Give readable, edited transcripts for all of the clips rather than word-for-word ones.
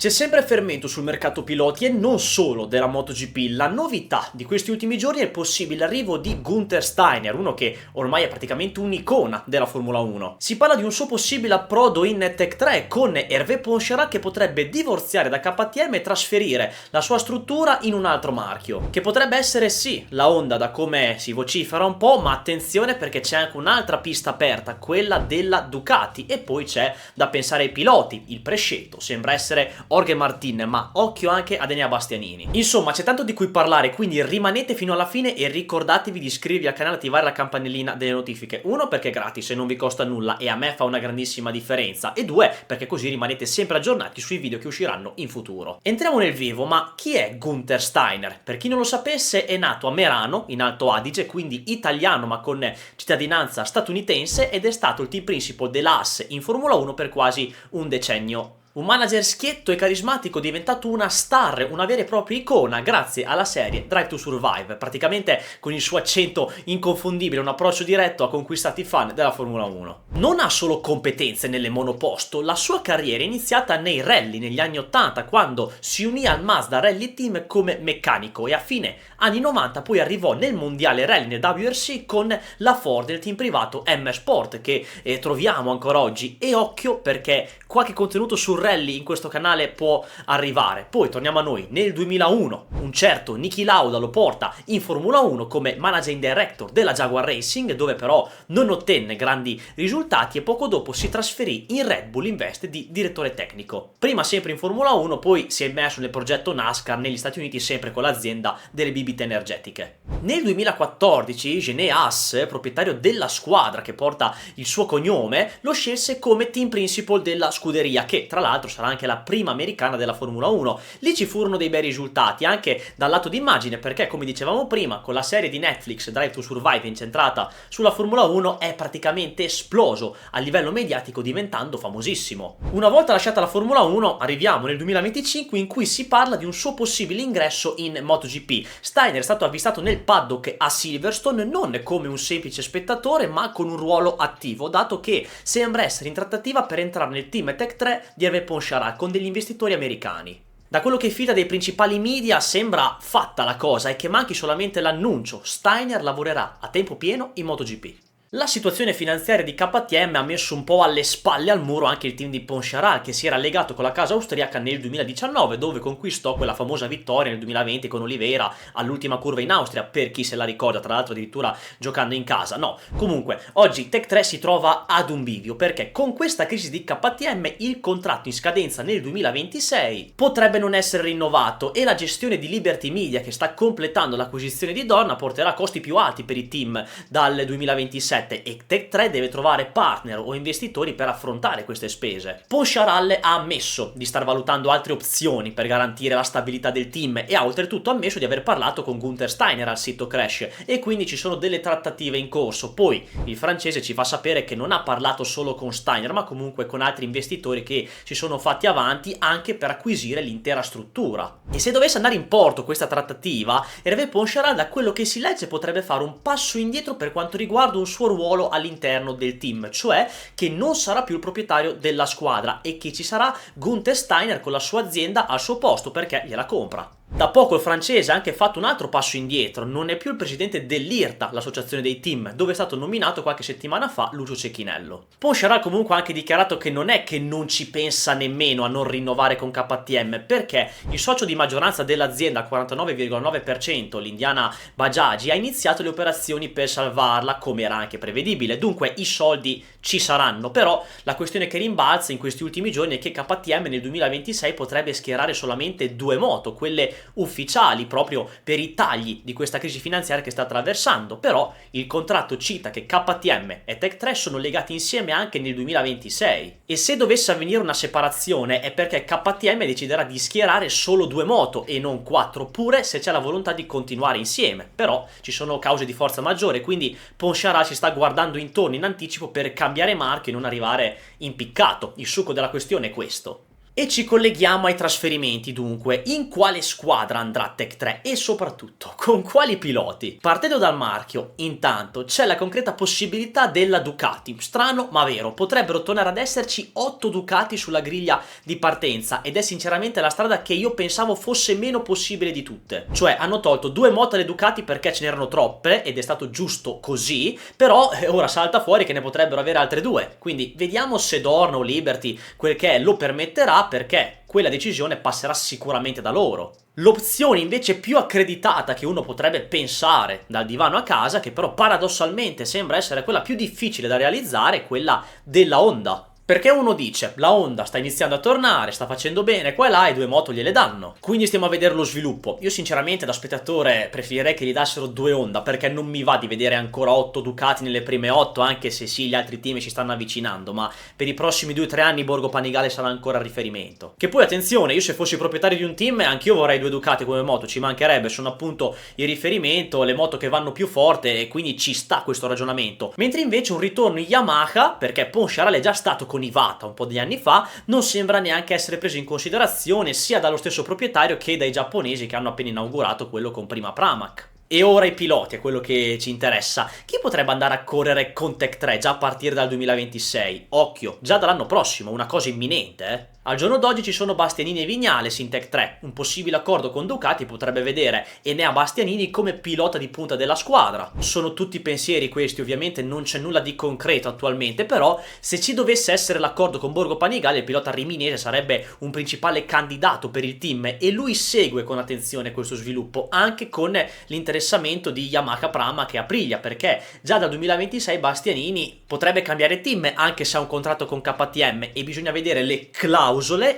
C'è sempre fermento sul mercato piloti e non solo della MotoGP. La novità di questi ultimi giorni è il possibile arrivo di Gunther Steiner, uno che ormai è praticamente un'icona della Formula 1. Si parla di un suo possibile approdo in Tech 3 con Hervé Poncharat che potrebbe divorziare da KTM e trasferire la sua struttura in un altro marchio, che potrebbe essere sì la Honda da come si vocifera un po', ma attenzione perché c'è anche un'altra pista aperta, quella della Ducati, e poi c'è da pensare ai piloti. Il prescelto sembra essere Jorge Martin, ma occhio anche ad Enea Bastianini. Insomma, c'è tanto di cui parlare, quindi rimanete fino alla fine e ricordatevi di iscrivervi al canale e attivare la campanellina delle notifiche. Uno, perché è gratis e non vi costa nulla e a me fa una grandissima differenza, e due, perché così rimanete sempre aggiornati sui video che usciranno in futuro. Entriamo nel vivo, ma chi è Gunther Steiner? Per chi non lo sapesse, è nato a Merano, in Alto Adige, quindi italiano ma con cittadinanza statunitense, ed è stato il team principal dell'Haas in Formula 1 per quasi un decennio. Un manager schietto e carismatico, diventato una star, una vera e propria icona grazie alla serie Drive to Survive. Praticamente con il suo accento inconfondibile, un approccio diretto, ha conquistato i fan della Formula 1. Non ha solo competenze nelle monoposto, la sua carriera è iniziata nei rally negli anni 80 quando si unì al Mazda Rally Team come meccanico e a fine anni 90 poi arrivò nel mondiale rally nel WRC con la Ford nel team privato M Sport che troviamo ancora oggi. E occhio perché qualche contenuto sul rally in questo canale può arrivare. Poi torniamo a noi. Nel 2001 un certo Niki Lauda lo porta in Formula 1 come managing director della Jaguar Racing, dove però non ottenne grandi risultati e poco dopo si trasferì in Red Bull in veste di direttore tecnico. Prima sempre in Formula 1, poi si è immerso nel progetto NASCAR negli Stati Uniti, sempre con l'azienda delle bibite energetiche. Nel 2014 Gene Haas, proprietario della squadra che porta il suo cognome, lo scelse come team principal della scuderia, che tra l'altro sarà anche la prima americana della Formula 1. Lì ci furono dei bei risultati anche dal lato d'immagine, perché come dicevamo prima, con la serie di Netflix Drive to Survive incentrata sulla Formula 1 è praticamente esploso a livello mediatico, diventando famosissimo. Una volta lasciata la Formula 1 arriviamo nel 2025 in cui si parla di un suo possibile ingresso in MotoGP. Steiner è stato avvistato nel paddock a Silverstone non come un semplice spettatore ma con un ruolo attivo, dato che sembra essere in trattativa per entrare nel team Tech 3 di Hervé Poncharat con degli investitori americani. Da quello che fila dei principali media sembra fatta la cosa e che manchi solamente l'annuncio: Steiner lavorerà a tempo pieno in MotoGP. La situazione finanziaria di KTM ha messo un po' alle spalle al muro anche il team di Poncharat, che si era legato con la casa austriaca nel 2019, dove conquistò quella famosa vittoria nel 2020 con Oliveira all'ultima curva in Austria, per chi se la ricorda, tra l'altro addirittura giocando in casa. No, comunque oggi Tech 3 si trova ad un bivio, perché con questa crisi di KTM il contratto in scadenza nel 2026 potrebbe non essere rinnovato e la gestione di Liberty Media, che sta completando l'acquisizione di Dorna, porterà costi più alti per i team dal 2027 e Tech 3 deve trovare partner o investitori per affrontare queste spese. Poncharat ha ammesso di star valutando altre opzioni per garantire la stabilità del team e ha oltretutto ammesso di aver parlato con Gunther Steiner al sito Crash, e quindi ci sono delle trattative in corso. Poi il francese ci fa sapere che non ha parlato solo con Steiner ma comunque con altri investitori che si sono fatti avanti anche per acquisire l'intera struttura. E se dovesse andare in porto questa trattativa, Hervé Poncharat, da quello che si legge, potrebbe fare un passo indietro per quanto riguarda un suo ruolo all'interno del team, cioè che non sarà più il proprietario della squadra e che ci sarà Gunther Steiner con la sua azienda al suo posto perché gliela compra. Da poco il francese ha anche fatto un altro passo indietro, non è più il presidente dell'IRTA, l'associazione dei team, dove è stato nominato qualche settimana fa Lucio Cecchinello. Poncharat comunque ha anche dichiarato che non è che non ci pensa nemmeno a non rinnovare con KTM, perché il socio di maggioranza dell'azienda al 49,9%, l'Indiana Bajaj, ha iniziato le operazioni per salvarla, come era anche prevedibile. Dunque i soldi ci saranno, però la questione che rimbalza in questi ultimi giorni è che KTM nel 2026 potrebbe schierare solamente due moto, quelle ufficiali, proprio per i tagli di questa crisi finanziaria che sta attraversando. Però il contratto cita che KTM e Tech 3 sono legati insieme anche nel 2026, e se dovesse avvenire una separazione è perché KTM deciderà di schierare solo due moto e non quattro, pure se c'è la volontà di continuare insieme. Però ci sono cause di forza maggiore, quindi Poncharat si sta guardando intorno in anticipo per cambiare marchio e non arrivare impiccato. Il succo della questione è questo. E ci colleghiamo ai trasferimenti dunque, in quale squadra andrà Tech 3 e soprattutto con quali piloti? Partendo dal marchio, intanto c'è la concreta possibilità della Ducati, strano ma vero, potrebbero tornare ad esserci 8 Ducati sulla griglia di partenza ed è sinceramente la strada che io pensavo fosse meno possibile di tutte, cioè hanno tolto 2 moto alle Ducati perché ce n'erano troppe ed è stato giusto così, però ora salta fuori che ne potrebbero avere altre 2, quindi vediamo se Dorna o Liberty quel che è lo permetterà, perché quella decisione passerà sicuramente da loro. L'opzione invece più accreditata che uno potrebbe pensare dal divano a casa, che però paradossalmente sembra essere quella più difficile da realizzare, è quella della Honda. Perché uno dice, la Honda sta iniziando a tornare, sta facendo bene, qua e là, e 2 moto gliele danno. Quindi stiamo a vedere lo sviluppo. Io sinceramente da spettatore preferirei che gli dassero 2 Honda, perché non mi va di vedere ancora 8 Ducati nelle prime 8, anche se sì, gli altri team ci stanno avvicinando, ma per i prossimi 2-3 anni Borgo Panigale sarà ancora il riferimento. Che poi attenzione, io se fossi proprietario di un team, anch'io vorrei 2 Ducati come moto, ci mancherebbe, sono appunto il riferimento, le moto che vanno più forte e quindi ci sta questo ragionamento. Mentre invece un ritorno in Yamaha, perché Poncharal è già stato con Iwata un po' di anni fa, non sembra neanche essere preso in considerazione sia dallo stesso proprietario che dai giapponesi che hanno appena inaugurato quello con prima Pramac. E ora i piloti, è quello che ci interessa. Chi potrebbe andare a correre con Tech 3 già a partire dal 2026? Occhio, già dall'anno prossimo, una cosa imminente, Al giorno d'oggi ci sono Bastianini e Vignales in Tech 3, un possibile accordo con Ducati potrebbe vedere Enea Bastianini come pilota di punta della squadra. Sono tutti pensieri questi, ovviamente non c'è nulla di concreto attualmente, però se ci dovesse essere l'accordo con Borgo Panigale il pilota riminese sarebbe un principale candidato per il team e lui segue con attenzione questo sviluppo, anche con l'interessamento di Yamaha Pramac e Aprilia, perché già dal 2026 Bastianini potrebbe cambiare team anche se ha un contratto con KTM e bisogna vedere le clausole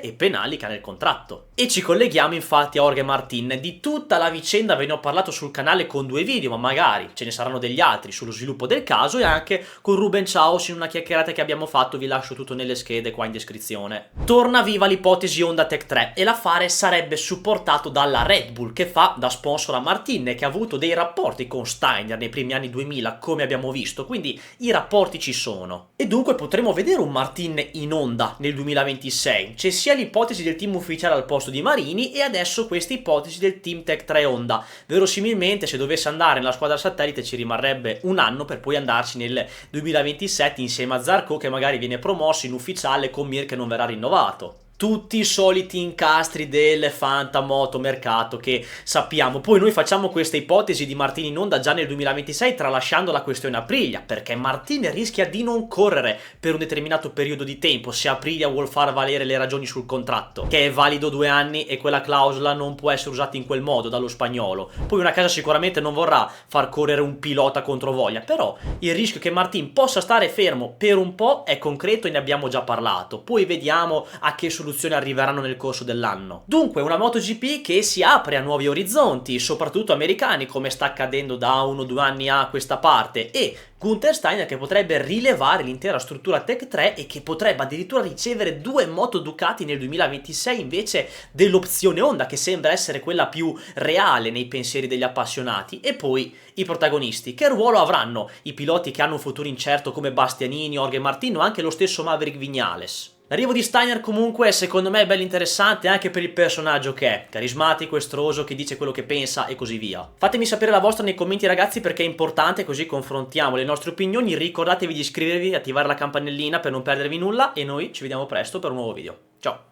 e penali che ha nel contratto. E ci colleghiamo infatti a Jorge Martin. Di tutta la vicenda ve ne ho parlato sul canale con 2 video, ma magari ce ne saranno degli altri sullo sviluppo del caso e anche con Ruben Chaos in una chiacchierata che abbiamo fatto, vi lascio tutto nelle schede qua in descrizione. Torna viva l'ipotesi Honda Tech 3 e l'affare sarebbe supportato dalla Red Bull che fa da sponsor a Martin e che ha avuto dei rapporti con Steiner nei primi anni 2000 come abbiamo visto, quindi i rapporti ci sono. E dunque potremo vedere un Martin in Honda nel 2026. C'è sia l'ipotesi del team ufficiale al posto di Marini e adesso questa ipotesi del team Tech 3 Honda. Verosimilmente se dovesse andare nella squadra satellite ci rimarrebbe un anno per poi andarci nel 2027 insieme a Zarco che magari viene promosso in ufficiale con Mir che non verrà rinnovato. Tutti i soliti incastri del fantamoto mercato che sappiamo. Poi noi facciamo questa ipotesi di Martin in Honda già nel 2026 tralasciando la questione Aprilia, perché Martin rischia di non correre per un determinato periodo di tempo se Aprilia vuol far valere le ragioni sul contratto, che è valido 2 anni e quella clausola non può essere usata in quel modo dallo spagnolo. Poi una casa sicuramente non vorrà far correre un pilota contro voglia, però il rischio che Martin possa stare fermo per un po' è concreto e ne abbiamo già parlato. Poi vediamo a che soluzioni arriveranno nel corso dell'anno. Dunque una MotoGP che si apre a nuovi orizzonti, soprattutto americani, come sta accadendo da 1 o 2 anni a questa parte, e Gunther Steiner che potrebbe rilevare l'intera struttura Tech 3 e che potrebbe addirittura ricevere 2 moto Ducati nel 2026 invece dell'opzione Honda, che sembra essere quella più reale nei pensieri degli appassionati. E poi i protagonisti, che ruolo avranno i piloti che hanno un futuro incerto come Bastianini, Jorge Martin o anche lo stesso Maverick Viñales? L'arrivo di Steiner comunque secondo me è bello interessante anche per il personaggio che è, carismatico, estroso, che dice quello che pensa e così via. Fatemi sapere la vostra nei commenti ragazzi perché è importante, così confrontiamo le nostre opinioni, ricordatevi di iscrivervi e attivare la campanellina per non perdervi nulla e noi ci vediamo presto per un nuovo video. Ciao!